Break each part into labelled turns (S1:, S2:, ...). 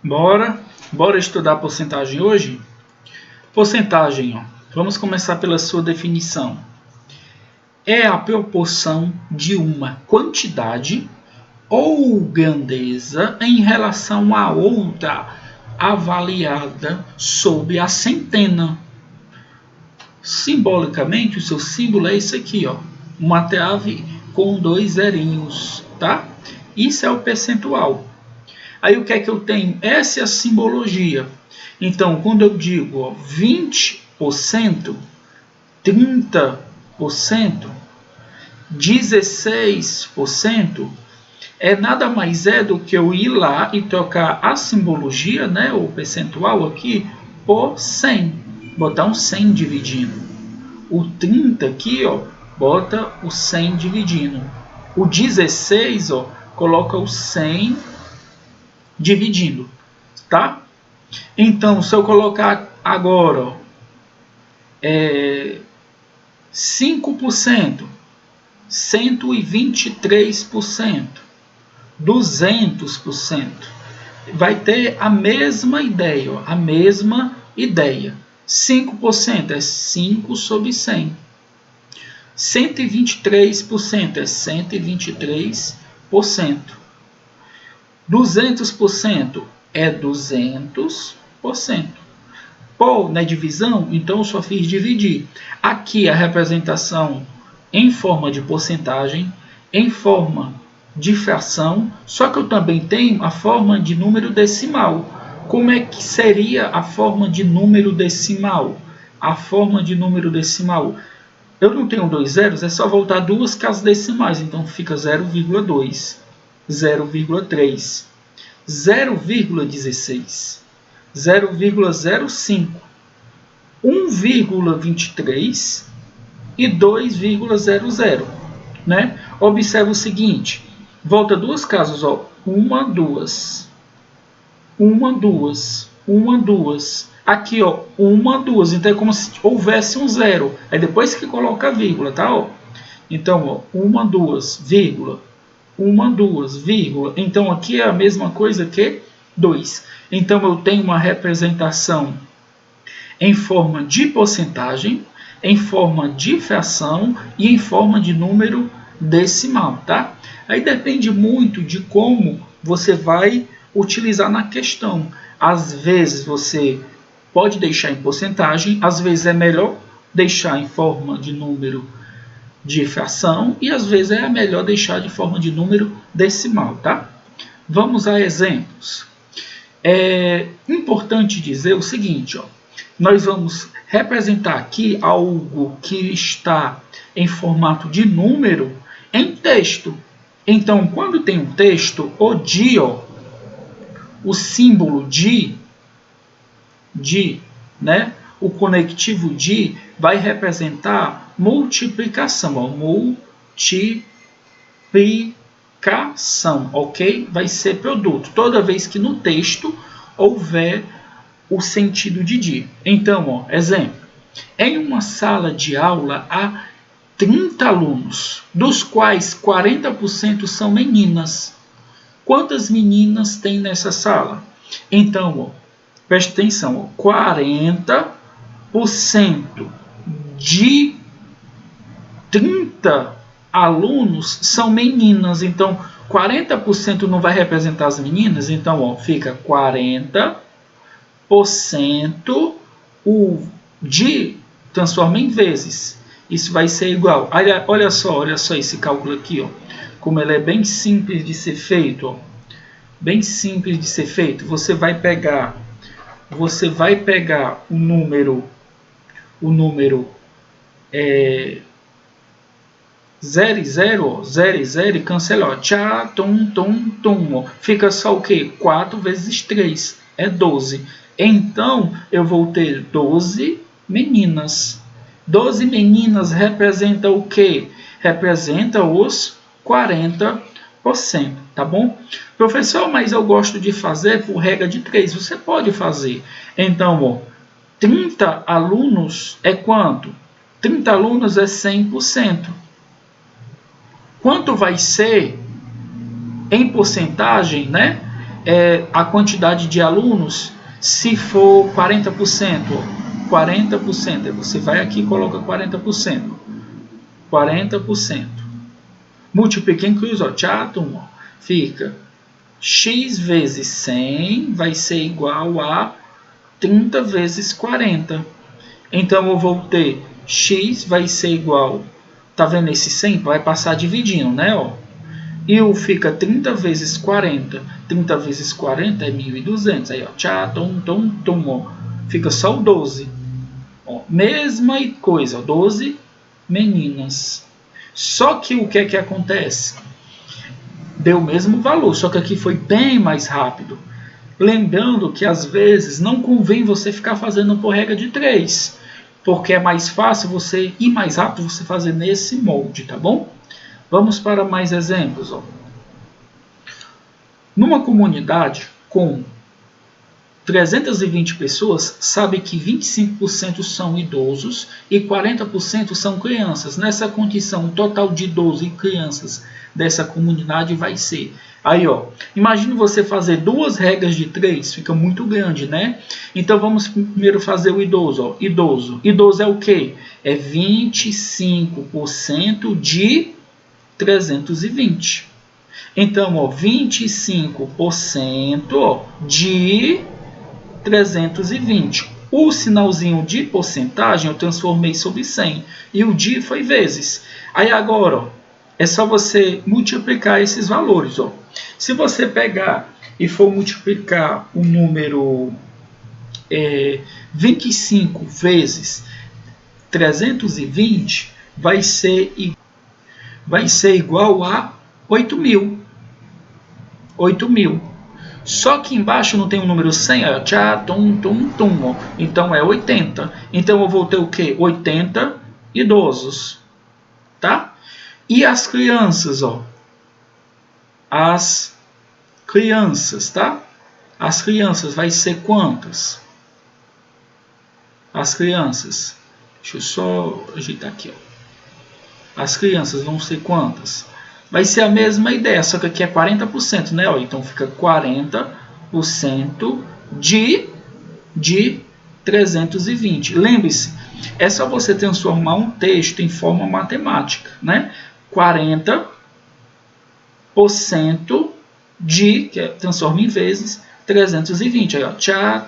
S1: Bora estudar a porcentagem hoje? Porcentagem, ó. Vamos começar pela sua definição. É a proporção de uma quantidade ou grandeza em relação a outra, avaliada sob a centena. Simbolicamente, o seu símbolo é esse aqui, ó. Uma trave com 2 zerinhos, tá? Isso é o percentual. Aí o que é que eu tenho? Essa é a simbologia. Então, quando eu digo ó, 20%, 30%, 16%, nada mais é do que eu ir lá e trocar a simbologia, né, o percentual aqui, por 100. Botar um 100 dividindo. O 30 aqui, ó, bota o 100 dividindo. O 16, ó, coloca o 100 dividindo, tá? Então, se eu colocar agora ó, 5%, 123%, 200%, vai ter a mesma ideia, ó, a mesma ideia. 5% é 5 sobre 100. 123% é 123%. 200% é 200%. Pô, na divisão, então eu só fiz dividir. Aqui a representação em forma de porcentagem, em forma de fração, só que eu também tenho a forma de número decimal. Como é que seria a forma de número decimal? A forma de número decimal. Eu não tenho 2 zeros, é só voltar duas casas decimais, então fica 0,2, 0,3, 0,16, 0,05, 1,23 e 2,00, né? Observa o seguinte, volta duas casas, ó, uma, duas, aqui, ó, uma, duas, então é como se houvesse um zero, aí depois que coloca a vírgula, tá, ó? Então, ó, uma, duas, vírgula, uma, duas, vírgula, então aqui é a mesma coisa que 2. Então eu tenho uma representação em forma de porcentagem, em forma de fração e em forma de número decimal, tá? Aí depende muito de como você vai utilizar na questão. Às vezes você pode deixar em porcentagem, às vezes é melhor deixar em forma de número de fração e às vezes é melhor deixar de forma de número decimal, tá? Vamos a exemplos. É importante dizer o seguinte, ó, nós vamos representar aqui algo que está em formato de número em texto. Então, quando tem um texto, o de, ó, o símbolo de, né, o conectivo de vai representar multiplicação, ó, multiplicação, ok? Vai ser produto. Toda vez que no texto houver o sentido de. Então, ó, exemplo. Em uma sala de aula há 30 alunos, dos quais 40% são meninas. Quantas meninas tem nessa sala? Então, ó, preste atenção, ó, 40% de 30 alunos são meninas. Então, 40% não vai representar as meninas, então ó, fica 40%, o de transforma em vezes. Isso vai ser igual. Olha só esse cálculo aqui, ó, como ele é bem simples de ser feito. Ó. Bem simples de ser feito. Você vai pegar o número 0 e 0, 0 e 0 e cancela. Tchá, tum, tum, tum. Ó. Fica só o quê? 4 vezes 3 é 12. Então, eu vou ter 12 meninas. 12 meninas representa o quê? Representa os 40%, tá bom? Professor, mas eu gosto de fazer por regra de 3. Você pode fazer. Então, ó, 30 alunos é quanto? 30 alunos é 100%. Quanto vai ser em porcentagem, né? a quantidade de alunos, se for 40%, 40%, você vai aqui e coloca 40%. 40%. Multiplica em cruz, ó, tchatum, fica x vezes 100 vai ser igual a 30 vezes 40. Então, eu vou ter x vai ser igual, tá vendo esse 100? Vai passar dividindo, né? Ó. E o fica 30 vezes 40. 30 vezes 40 é 1.200. Aí, ó, tchá, ó. Fica só o 12. Ó, mesma coisa, ó, 12 meninas. Só que o que é que acontece? Deu o mesmo valor, só que aqui foi bem mais rápido. Lembrando que às vezes não convém você ficar fazendo por regra de 3, porque é mais fácil você e mais rápido você fazer nesse molde, tá bom? Vamos para mais exemplos. Ó. Numa comunidade com 320 pessoas, sabe que 25% são idosos e 40% são crianças. Nessa condição, o total de idosos e crianças dessa comunidade vai ser... Aí, ó, imagine você fazer 2 regras de 3, fica muito grande, né? Então, vamos primeiro fazer o idoso. Ó. Idoso é o quê? É 25% de 320. Então, ó, 25% de 320. O sinalzinho de porcentagem eu transformei sobre 100. E o de foi vezes. Aí agora, ó, é só você multiplicar esses valores. Ó. Se você pegar e for multiplicar o número 25 vezes 320, vai ser igual a 8.000. 8.000. Só que embaixo não tem o número 100, ó, tchá, ó. Então é 80. Então eu vou ter o quê? 80 idosos, tá? E as crianças, ó. As crianças, tá? As crianças vai ser quantas? As crianças. Deixa eu só ajeitar aqui, ó. As crianças vão ser quantas? Vai ser a mesma ideia, só que aqui é 40%, né? Ó, então fica 40% de 320. Lembre-se, é só você transformar um texto em forma matemática, né? 40% de, que transforma em vezes, 320. Aí, ó, tchá,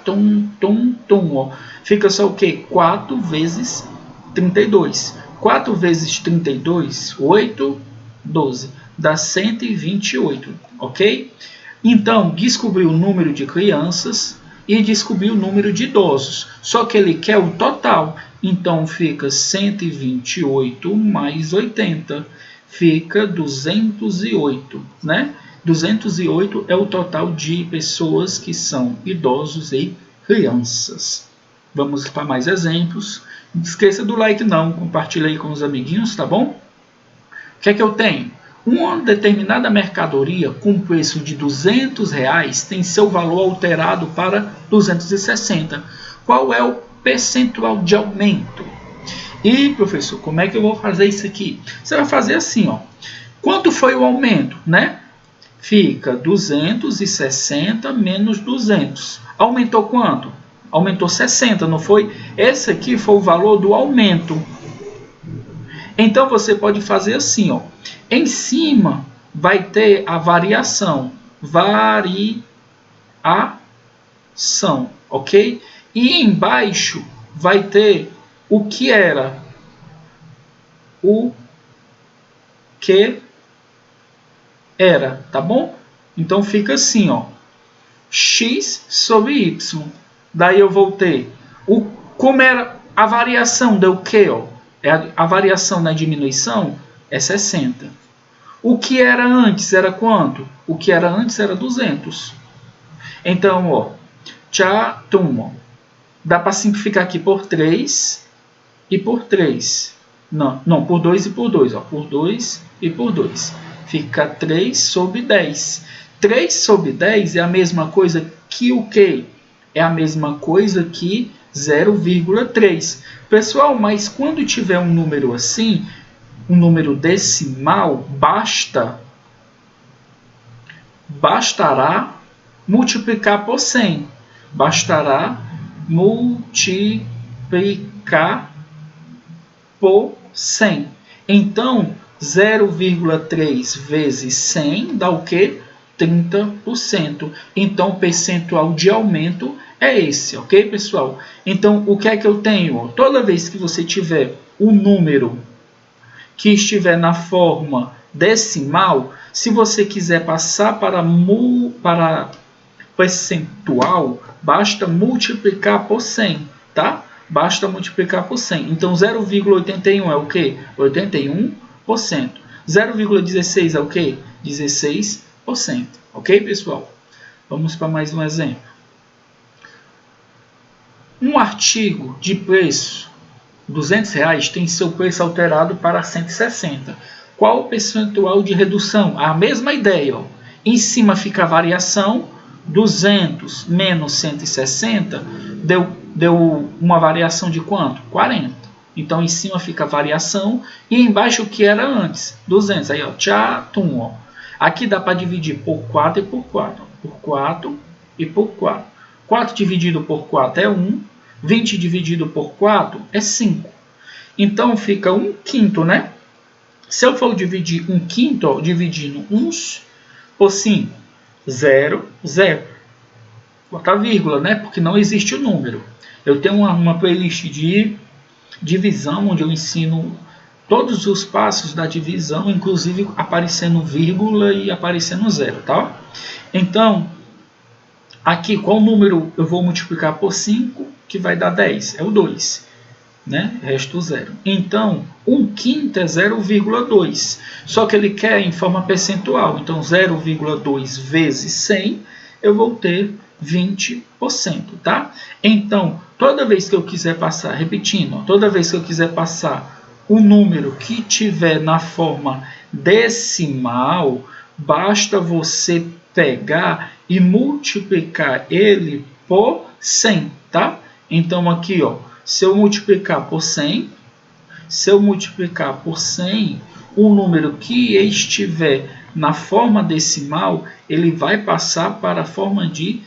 S1: ó. Fica só o quê? 4 vezes 32. 4 vezes 32, 8, 12. Dá 128, ok? Então, descobriu o número de crianças e descobriu o número de idosos. Só que ele quer o total. Então, fica 128 mais 80. Fica 208, né? 208 é o total de pessoas que são idosos e crianças. Vamos para mais exemplos. Não esqueça do like não, compartilhe aí com os amiguinhos, tá bom? O que é que eu tenho? Uma determinada mercadoria com preço de R$200 tem seu valor alterado para 260. Qual é o percentual de aumento? E, professor, como é que eu vou fazer isso aqui? Você vai fazer assim, ó. Quanto foi o aumento, né? Fica 260 menos 200. Aumentou quanto? Aumentou 60, não foi? Esse aqui foi o valor do aumento. Então, você pode fazer assim, ó. Em cima vai ter a variação. Variação, ok? E embaixo vai ter o que era. O que era, tá bom? Então, fica assim, ó. X sobre Y. Daí eu vou ter como era a variação, deu o quê? Ó? A variação na diminuição é 60. O que era antes era quanto? O que era antes era 200. Então, ó, tchá-tum. Dá para simplificar aqui por 3 e por 3. Não, por 2 e por 2. Ó, por 2 e por 2. Fica 3 sobre 10. 3 sobre 10 é a mesma coisa que o quê? É a mesma coisa que 0,3. Pessoal, mas quando tiver um número assim, um número decimal, bastará multiplicar por 100. Bastará multiplicar por 100. Então, 0,3 vezes 100 dá o quê? 30%. Então, o percentual de aumento é esse, ok, pessoal? Então, o que é que eu tenho? Toda vez que você tiver um número que estiver na forma decimal, se você quiser passar para percentual, basta multiplicar por 100, tá? Basta multiplicar por 100. Então, 0,81 é o quê? 81%. 0,16 é o quê? 16%. Ok, pessoal? Vamos para mais um exemplo. Um artigo de preço R$200 tem seu preço alterado para 160. Qual o percentual de redução? A mesma ideia. Ó. Em cima fica a variação. 200 menos 160 deu uma variação de quanto? 40. Então, em cima fica a variação e embaixo o que era antes? 200. Aí, ó, tchatum, ó. Aqui dá para dividir por 4 e por 4. Por 4 e por 4. 4 dividido por 4 é 1. 20 dividido por 4 é 5. Então, fica 1/5, né? Se eu for dividir 1/5, ó, dividindo uns por 5, 0, 0. Botar vírgula, né? Porque não existe o número. Eu tenho uma playlist de divisão, onde eu ensino todos os passos da divisão, inclusive aparecendo vírgula e aparecendo 0, tá? Então, aqui, qual número eu vou multiplicar por 5, que vai dar 10? É o 2, né? Resto 0. Então, 1/5 é 0,2. Só que ele quer em forma percentual. Então, 0,2 vezes 100, eu vou ter 20%, tá? Então, toda vez que eu quiser passar, repetindo, toda vez que eu quiser passar um número que tiver na forma decimal, basta você pegar e multiplicar ele por 100, tá? Então, aqui, ó, se eu multiplicar por 100, o número que estiver na forma decimal, ele vai passar para a forma de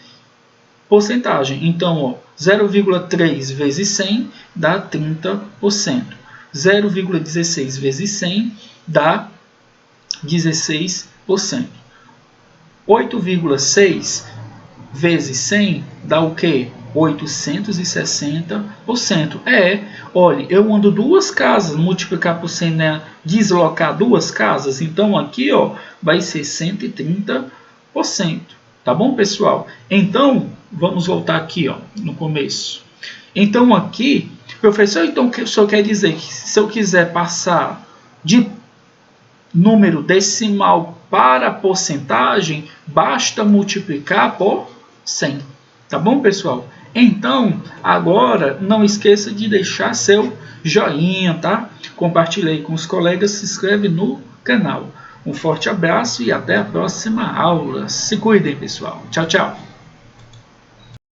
S1: porcentagem. Então, 0,3 vezes 100 dá 30%. 0,16 vezes 100 dá 16%. 8,6 vezes 100 dá o quê? 860%. Olha, eu ando 2 casas, multiplicar por 100, né? Deslocar 2 casas. Então, aqui, ó, vai ser 130%. Tá bom, pessoal? Então, vamos voltar aqui, ó, no começo. Então, aqui, professor, então o senhor quer dizer que se eu quiser passar de número decimal para porcentagem, basta multiplicar por 100. Tá bom, pessoal? Então, agora, não esqueça de deixar seu joinha, tá? Compartilhe aí com os colegas, se inscreve no canal. Um forte abraço e até a próxima aula. Se cuidem, pessoal. Tchau, tchau.